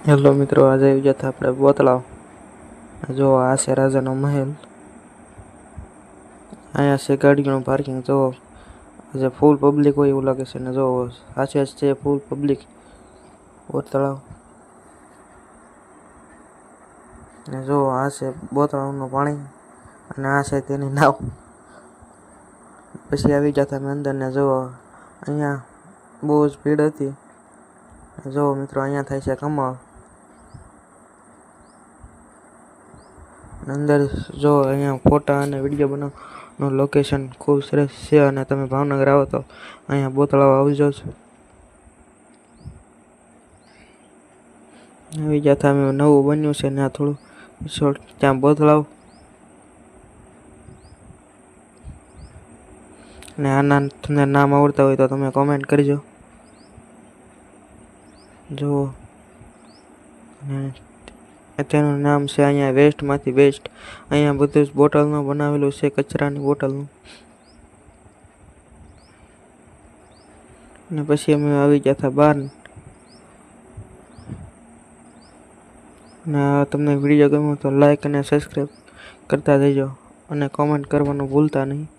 Hello મિત્રો, આજે આવી જતા આપણે બોતલાવ. જો આ છે રાજાનો મહેલ. અહીંયા છે ગાડીઓનું પાર્કિંગ. જો આજે ફૂલ પબ્લિક હોય એવું લાગે છે ને જો સાચે જ છે ફૂલ પબ્લિક બોતળાવ. ને જો આ છે બોતળાવનું પાણી અને આ છે તેની નાવ. પછી આવી જતા મેં અંદર ને જો અહીંયા બહુ જ ભીડ હતી. જો મિત્રો અહીંયા થાય છે કમળ. અંદર જો અહીંયા ફોટા અને વિડીયો બનાવવાનું લોકેશન ખૂબ સરસ છે અને તમે ભાવનગર આવો તો અહીંયા બોતળાવ આવજો જ. આવી જતા અમે નવું બન્યું છે ને આ થોડું શોર્ટ ત્યાં બોતળાવ ને આના તમને નામ આવડતા હોય તો તમે કોમેન્ટ કરજો. જુઓ તેનું નામ છે અહીંયા વેસ્ટમાંથી બેસ્ટ. અહીંયા બધું જ બોટલનું બનાવેલું છે, કચરાની બોટલનું. ને પછી અમે આવી ગયા હતા બહાર. ને તમને વિડીયો ગમ્યો તો લાઈક અને સબસ્ક્રાઈબ કરતા જજો અને કોમેન્ટ કરવાનું ભૂલતા નહીં.